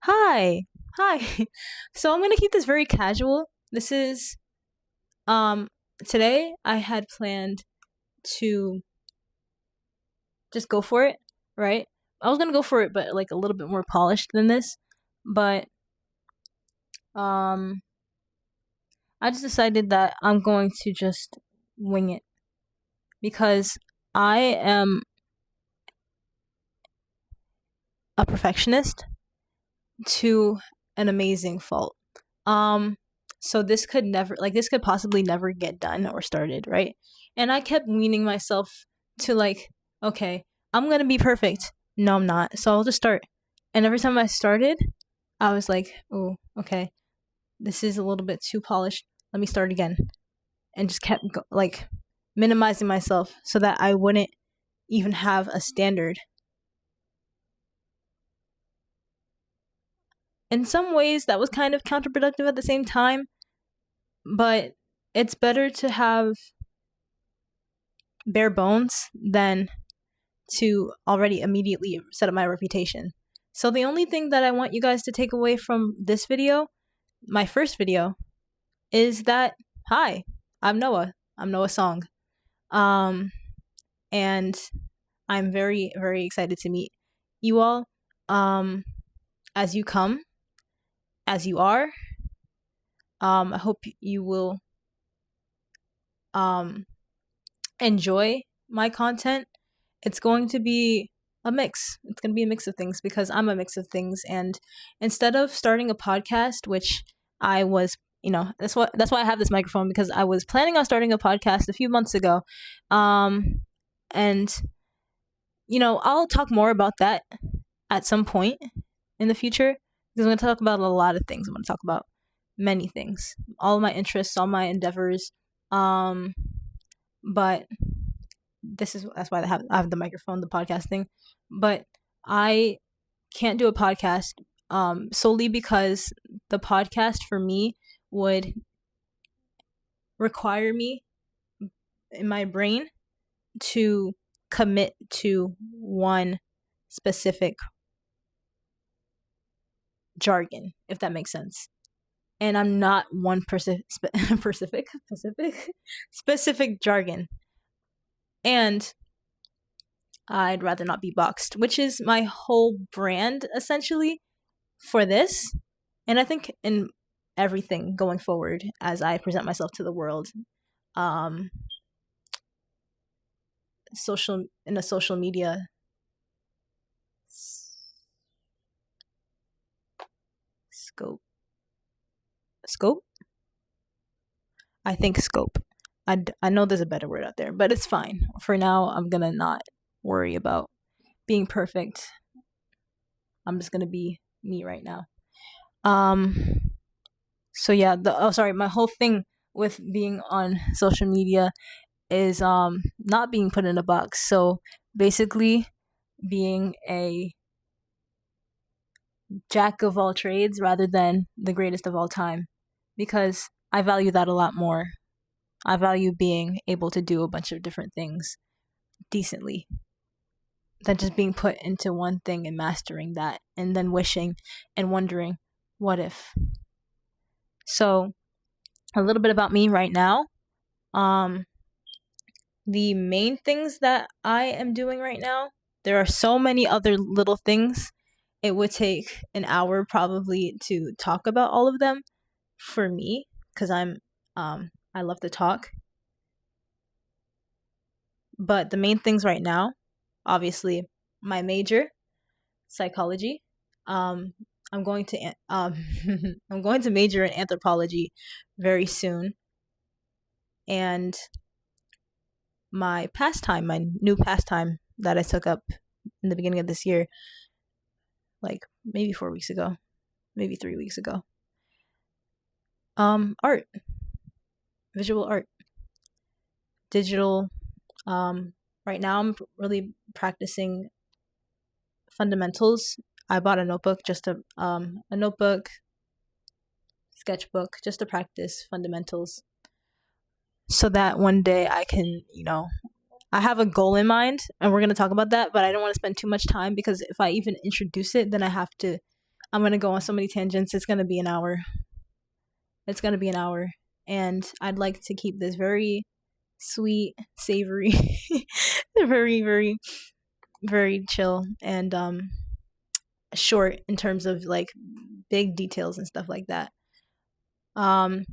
Hi. Hi. So I'm going to keep this very casual. This is um today I had planned to just go for it, right? I was going to go for it but like a little bit more polished than this, but um I just decided that I'm going to just wing it because I am a perfectionist to an amazing fault. Um so this could possibly never get done or started, right? And I kept weaning myself to like, okay, I'm going to be perfect. No, I'm not. So I'll just start. And every time I started, I was like, "Oh, okay. This is a little bit too polished. Let me start again." And just kept like minimizing myself so that I wouldn't even have a standard. In some ways that was kind of counterproductive at the same time, but it's better to have bare bones than to already immediately set up my reputation. So the only thing that I want you guys to take away from this video, my first video, is that hi, I'm Noah. I'm Noah Saung. Um and I'm very very excited to meet you all as you come, as you are. I hope you will um enjoy my content. It's going to be a mix. It's going to be a mix of things because I'm a mix of things. And instead of starting a podcast, which I was, that's why I have this microphone, because I was planning on starting a podcast a few months ago. And I'll talk more about that at some point in the future, because I'm going to talk about a lot of things. I'm going to talk about many things, all of my interests, all my endeavors. But that's why I have the microphone, the podcast thing. But I can't do a podcast solely because the podcast for me would require me in my brain to commit to one specific jargon, if that makes sense. And I'm not one specific jargon. And I'd rather not be boxed, which is my whole brand essentially for this. And I think in everything going forward as I present myself to the world, um, in a social media scope. Scope? I think scope. I know there's a better word out there, but it's fine. For now, I'm going to not worry about being perfect. I'm just going to be me right now. So yeah, my whole thing with being on social media is not being put in a box. So basically being a jack of all trades rather than the greatest of all time, because I value that a lot more. I value being able to do a bunch of different things decently than just being put into one thing and mastering that and then wishing and wondering, what if? So, a little bit about me right now. The main things that I am doing right now, there are so many other little things. It would take an hour probably to talk about all of them for me, because I love to talk. But the main things right now, obviously, my major, psychology. I'm going to I'm going to major in anthropology very soon, and my new pastime that I took up in the beginning of this year, like maybe 4 weeks ago, maybe 3 weeks ago. Art, visual art, digital. Right now I'm really practicing fundamentals. I bought a notebook, sketchbook, just to practice fundamentals, so that one day I can, I have a goal in mind, and we're going to talk about that, but I don't want to spend too much time, because if I even introduce it, then I have to I'm gonna go on so many tangents. It's gonna be an hour. It's gonna be an hour, and I'd like to keep this very sweet, savory, very, very, very chill, and short in terms of like big details and stuff like that. Um,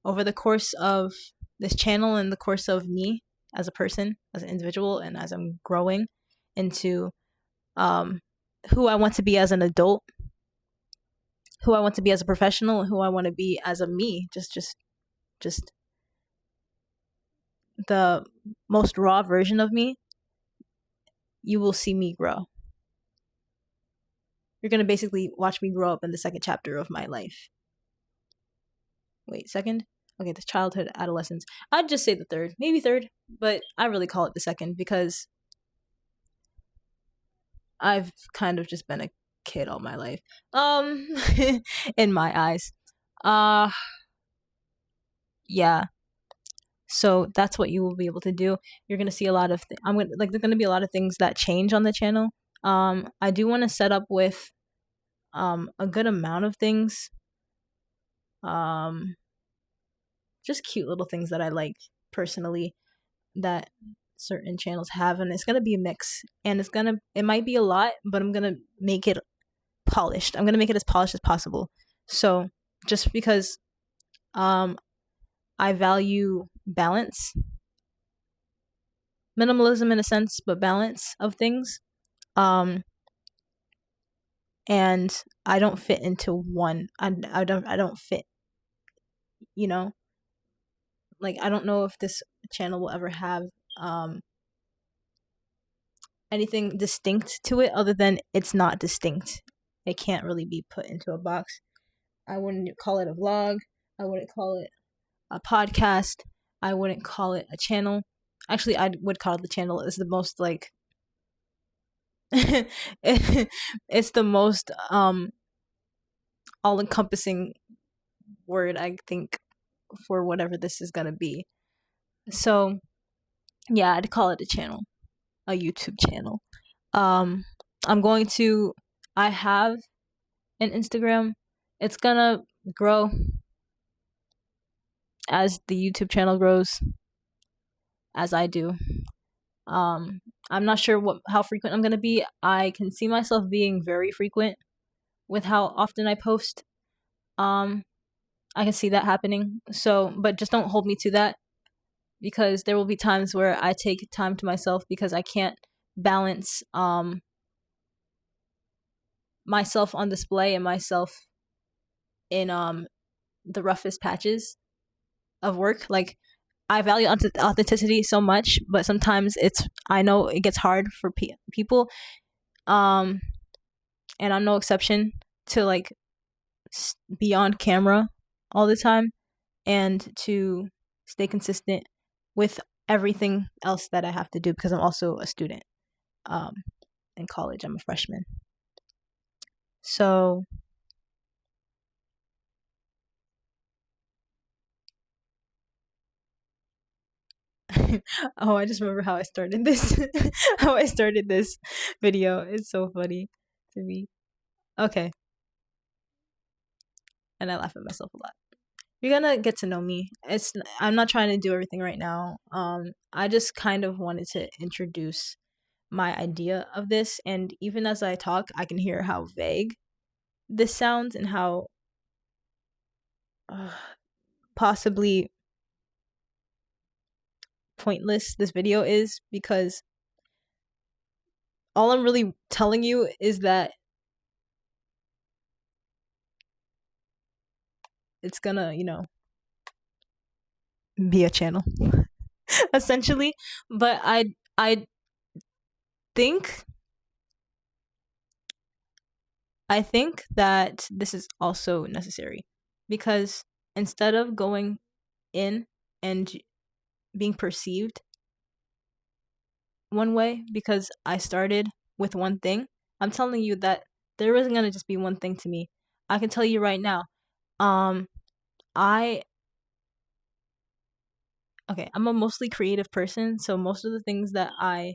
over the course of this channel and the course of me as a person, as an individual, and as I'm growing into who I want to be as an adult, who I want to be as a professional, and who I want to be as a me, just the most raw version of me, you will see me grow. You're going to basically watch me grow up in the second chapter of my life. Wait, second? Okay, the childhood, adolescence. I'd just say the third, maybe third, but I really call it the second because I've kind of just been a kid all my life. In my eyes. Yeah. So that's what you will be able to do. You're gonna see a lot of. There's gonna be a lot of things that change on the channel. I do want to set up with, a good amount of things. Just cute little things that I like personally that certain channels have, and it's gonna be a mix, and it might be a lot, but I'm gonna make it polished. I'm gonna make it as polished as possible. So just because, I value balance, minimalism in a sense, but balance of things. And I don't fit into one. I don't fit. You know, like I don't know if this channel will ever have anything distinct to it other than it's not distinct. It can't really be put into a box. I wouldn't call it a vlog. I wouldn't call it a podcast. I wouldn't call it a channel. Actually, I would call it the channel. It's the most like it's the most all encompassing word I think for whatever this is gonna be. So yeah, I'd call it a channel, a YouTube channel. I'm going to. I have an Instagram. It's gonna grow as the YouTube channel grows, as I do. I'm not sure how frequent I'm gonna be. I can see myself being very frequent with how often I post. I can see that happening. So, but just don't hold me to that because there will be times where I take time to myself because I can't balance myself on display and myself in the roughest patches of work. Like I value authenticity so much, but sometimes I know it gets hard for people, and I'm no exception to like be on camera all the time and to stay consistent with everything else that I have to do because I'm also a student in college. I'm a freshman. So oh, I just remember how I started this. How I started this video. It's so funny to me. Okay. And I laugh at myself a lot. You're gonna get to know me. I'm not trying to do everything right now. I just kind of wanted to introduce my idea of this, and even as I talk, I can hear how vague this sounds and how possibly pointless this video is because all I'm really telling you is that it's gonna, be a channel essentially. But I think I think that this is also necessary because instead of going in and being perceived one way because I started with one thing, I'm telling you that there isn't going to just be one thing to me. I can tell you right now. I'm a mostly creative person, so most of the things that I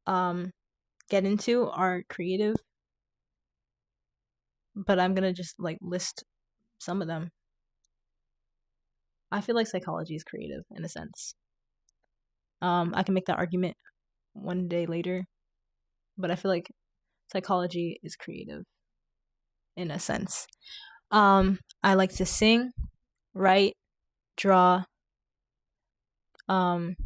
get into are creative. but I'm gonna just like list some of them. I feel like psychology is creative in a sense. I can make that argument one day later, but I feel like psychology is creative in a sense. I like to sing, write, draw. Um,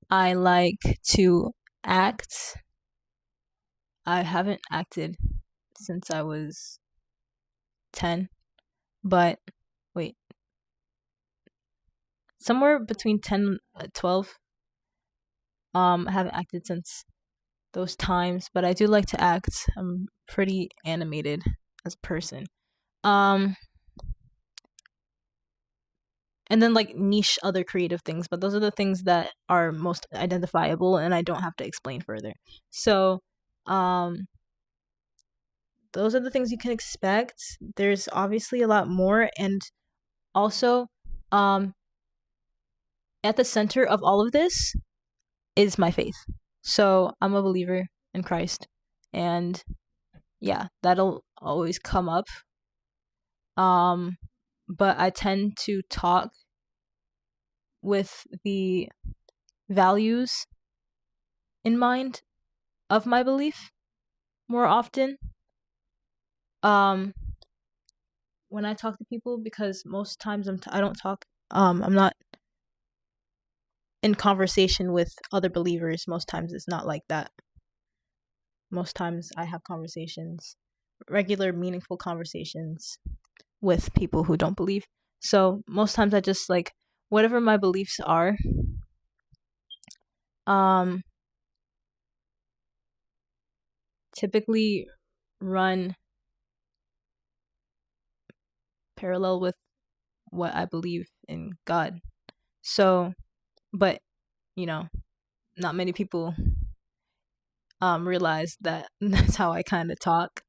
I like to act. I haven't acted since I was 10, but wait, somewhere between 10 and 12. I haven't acted since those times, but I do like to act. I'm pretty animated as a person. Um, and then like niche other creative things, but those are the things that are most identifiable and I don't have to explain further. So, those are the things you can expect. There's obviously a lot more, and also, um, at the center of all of this is my faith. So I'm a believer in Christ, and yeah, that'll always come up. Um, but I tend to talk with the values in mind of my belief more often. Um, when I talk to people, because most times I don't talk. I'm not in conversation with other believers. Most times it's not like that. Most times I have conversations, regular, meaningful conversations with people who don't believe. So most times I just like whatever my beliefs are. Um, typically run parallel with what I believe in God. So, but you know, not many people realize that that's how I kind of talk.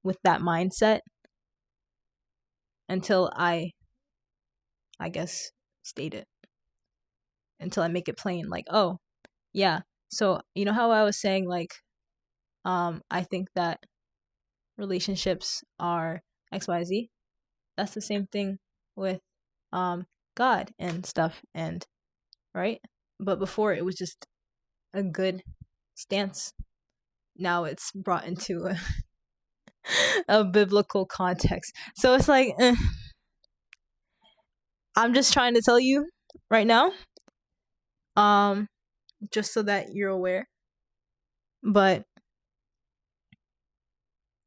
With that mindset until I guess state it, until I make it plain. Like, oh yeah, so you know how I was saying like, I think that relationships are XYZ. That's the same thing with God and stuff, and right. But before it was just a good stance. Now it's brought into a biblical context. So it's like, I'm just trying to tell you right now, um, just so that you're aware. But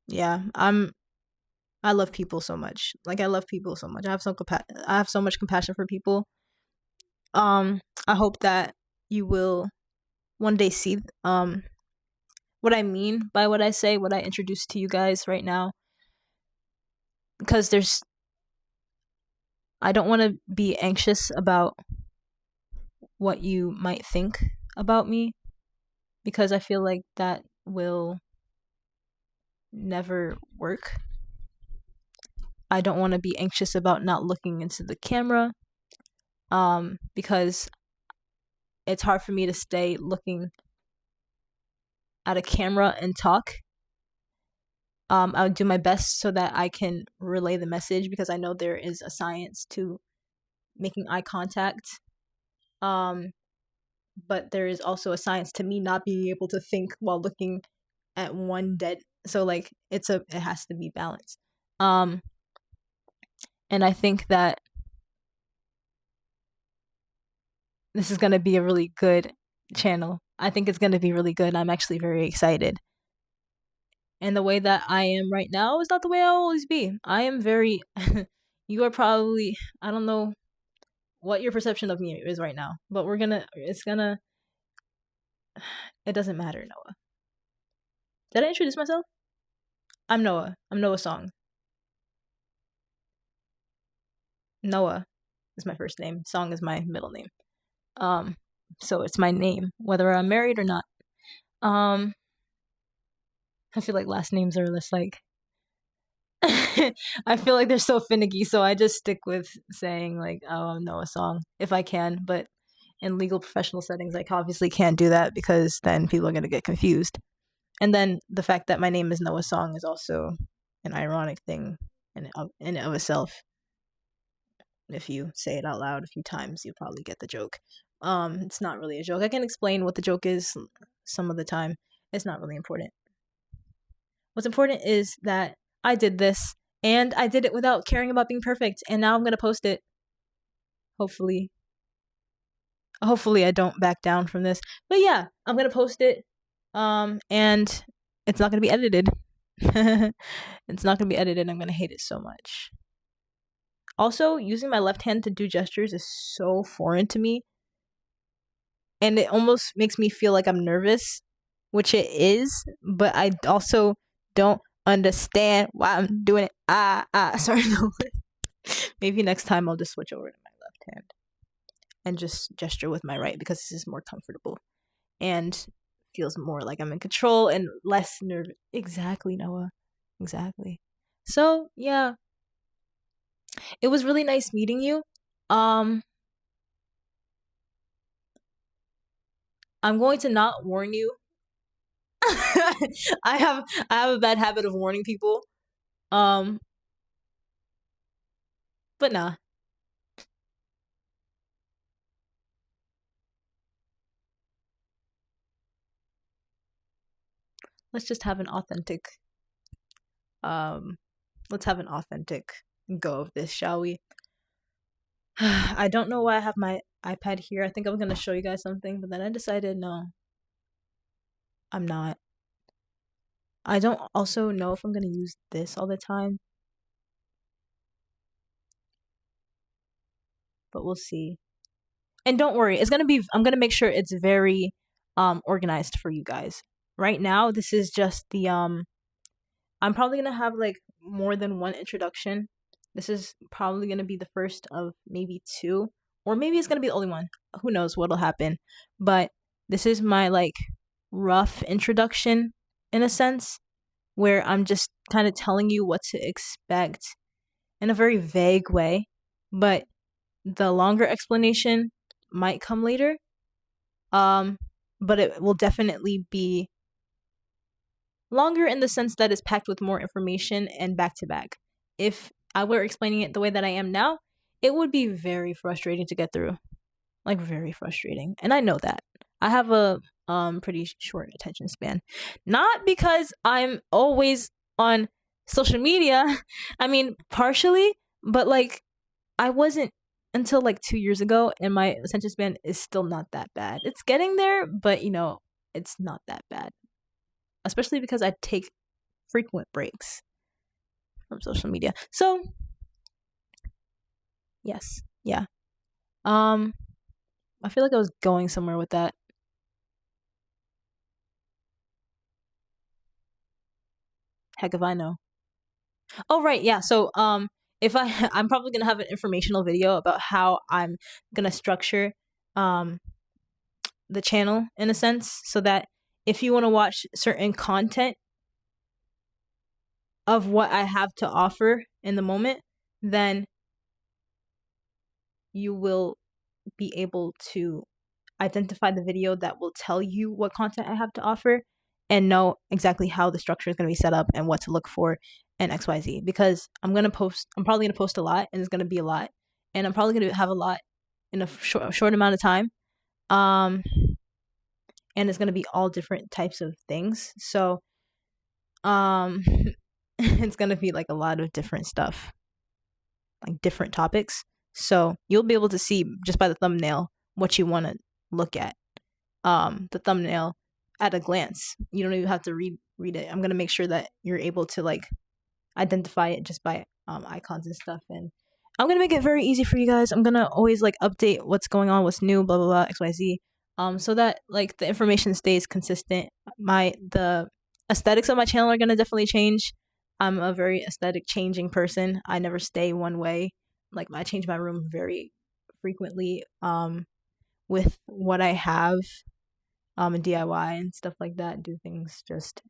yeah, I love people so much. Like I love people so much. I have so much compassion for people. I hope that you will one day see what I mean by what I say, what I introduce to you guys right now. Because I don't want to be anxious about what you might think about me, because I feel like that will never work. I don't want to be anxious about not looking into the camera, because it's hard for me to stay looking at a camera and talk. I would do my best so that I can relay the message, because I know there is a science to making eye contact. But there is also a science to me not being able to think while looking at one dead. So like it has to be balanced. And I think that this is going to be a really good channel. I think it's going to be really good. I'm actually very excited. And the way that I am right now is not the way I'll always be. I am very you are probably, I don't know what your perception of me is right now, but it doesn't matter, Noah. Did I introduce myself? I'm Noah. I'm Noah Saung. Noah is my first name. Saung is my middle name. So it's my name, whether I'm married or not. I feel like last names are less like I feel like they're so finicky, so I just stick with saying like, oh, I'm Noah Saung if I can. But in legal professional settings, I obviously can't do that, because then people are gonna get confused. And then the fact that my name is Noah Saung is also an ironic thing in and of itself. If you say it out loud a few times, you'll probably get the joke. It's not really a joke. I can explain what the joke is some of the time. It's not really important. What's important is that I did this, and I did it without caring about being perfect, and now I'm gonna post it. Hopefully. Hopefully I don't back down from this. But yeah, I'm gonna post it. And it's not gonna be edited. It's not gonna be edited. I'm gonna hate it so much. Also, using my left hand to do gestures is so foreign to me. And it almost makes me feel like I'm nervous, which it is, but I also don't understand why I'm doing it. Sorry, no. Maybe next time I'll just switch over to my left hand and just gesture with my right because this is more comfortable and feels more like I'm in control and less nervous. Exactly, Noah. Exactly. So, yeah. It was really nice meeting you. I'm going to not warn you. I have a bad habit of warning people. But nah. Let's just have an authentic let's have an authentic go of this, shall we? I don't know why I have my iPad here. I think I was gonna show you guys something, but then I decided no. I'm not. I don't also know if I'm gonna use this all the time. But we'll see. And don't worry, I'm gonna make sure it's very organized for you guys. Right now, this is just the I'm probably gonna have like more than one introduction. This is probably gonna be the first of maybe two, or maybe it's gonna be the only one. Who knows what'll happen? But this is my like rough introduction in a sense, where I'm just kind of telling you what to expect in a very vague way. But the longer explanation might come later. But it will definitely be longer in the sense that it's packed with more information and back to back. If I were explaining it the way that I am now, it would be very frustrating to get through. Like very frustrating. And I know that. I have a pretty short attention span. Not because I'm always on social media. I mean, partially, but like I wasn't until like 2 years ago, and my attention span is still not that bad. It's getting there, but it's not that bad. Especially because I take frequent breaks from social media. So, yes, yeah. I feel like I was going somewhere with that. Heck if I know. Oh right, yeah. So if I'm probably gonna have an informational video about how I'm gonna structure the channel in a sense, so that if you want to watch certain content of what I have to offer in the moment, then you will be able to identify the video that will tell you what content I have to offer and know exactly how the structure is going to be set up and what to look for and XYZ. Because I'm probably going to post a lot, and it's going to be a lot. And I'm probably going to have a lot in a short amount of time. And it's going to be all different types of things. So, it's going to be like a lot of different stuff, like different topics. So you'll be able to see just by the thumbnail what you want to look at. The thumbnail at a glance. You don't even have to read it. I'm going to make sure that you're able to like identify it just by icons and stuff. And I'm going to make it very easy for you guys. I'm going to always like update what's going on, what's new, blah, blah, blah, XYZ. So that like the information stays consistent. The aesthetics of my channel are going to definitely change. I'm a very aesthetic changing person. I never stay one way. Like I change my room very frequently with what I have and DIY and stuff like that. Do things just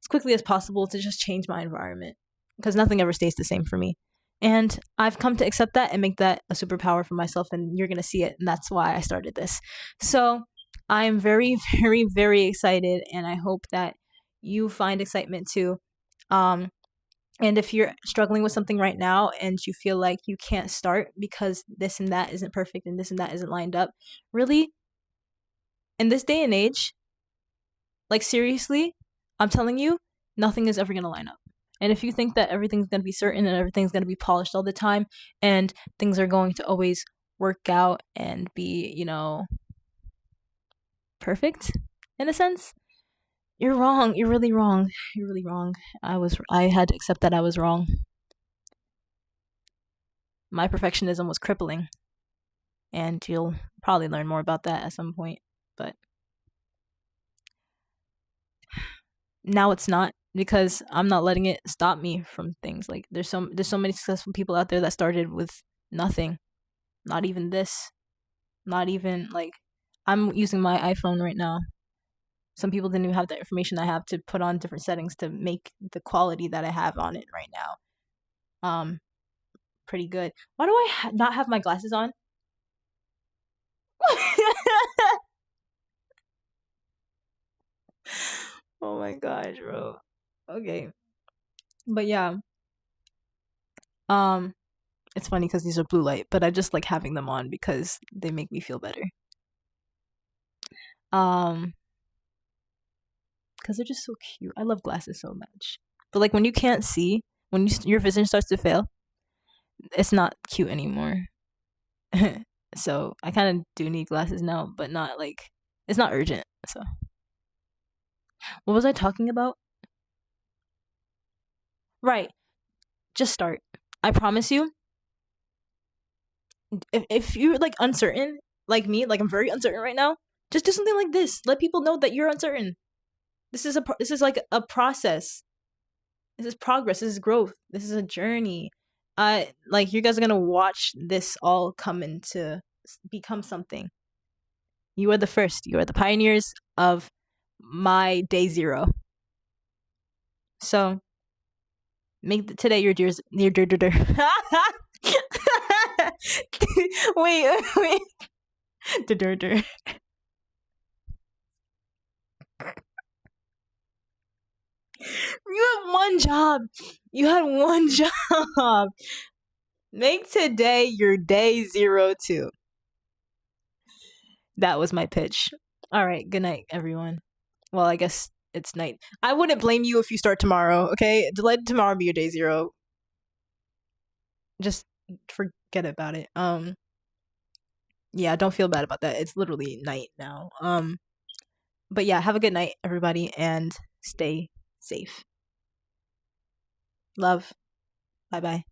as quickly as possible to just change my environment, because nothing ever stays the same for me. And I've come to accept that and make that a superpower for myself, and you're going to see it. And that's why I started this. So I'm very, very, very excited. And I hope that you find excitement too. And if you're struggling with something right now and you feel like you can't start because this and that isn't perfect and this and that isn't lined up, really, in this day and age, like seriously, I'm telling you, nothing is ever going to line up. And if you think that everything's going to be certain and everything's going to be polished all the time and things are going to always work out and be, perfect in a sense, you're wrong. You're really wrong. You're really wrong. I had to accept that I was wrong. My perfectionism was crippling. And you'll probably learn more about that at some point. But now it's not, because I'm not letting it stop me from things. Like there's so many successful people out there that started with nothing. Not even this. Not even like I'm using my iPhone right now. Some people didn't even have the information I have to put on different settings to make the quality that I have on it right now pretty good. Why do I not have my glasses on? Oh my gosh, bro. Okay. But yeah. It's funny because these are blue light, but I just like having them on because they make me feel better. Because they're just so cute. I love glasses so much. But like when you can't see, when your vision starts to fail, it's not cute anymore. So I kind of do need glasses now, but not like it's not urgent. So what was I talking about? Right. Just start. I promise you. If you're like uncertain, like me, like I'm very uncertain right now, just do something like this. Let people know that you're uncertain. This is like a process. This is progress. This is growth. This is a journey. Like you guys are gonna watch this all come into become something. You are the first. You are the pioneers of my day zero. So make today your dear. Wait. Dur. You have one job. You had one job. Make today your day 02. That was my pitch. All right. Good night, everyone. Well, I guess it's night. I wouldn't blame you if you start tomorrow, okay? Let tomorrow be your day 0. Just forget about it. Yeah, don't feel bad about that. It's literally night now. But yeah, have a good night, everybody, and stay safe. Love. Bye bye.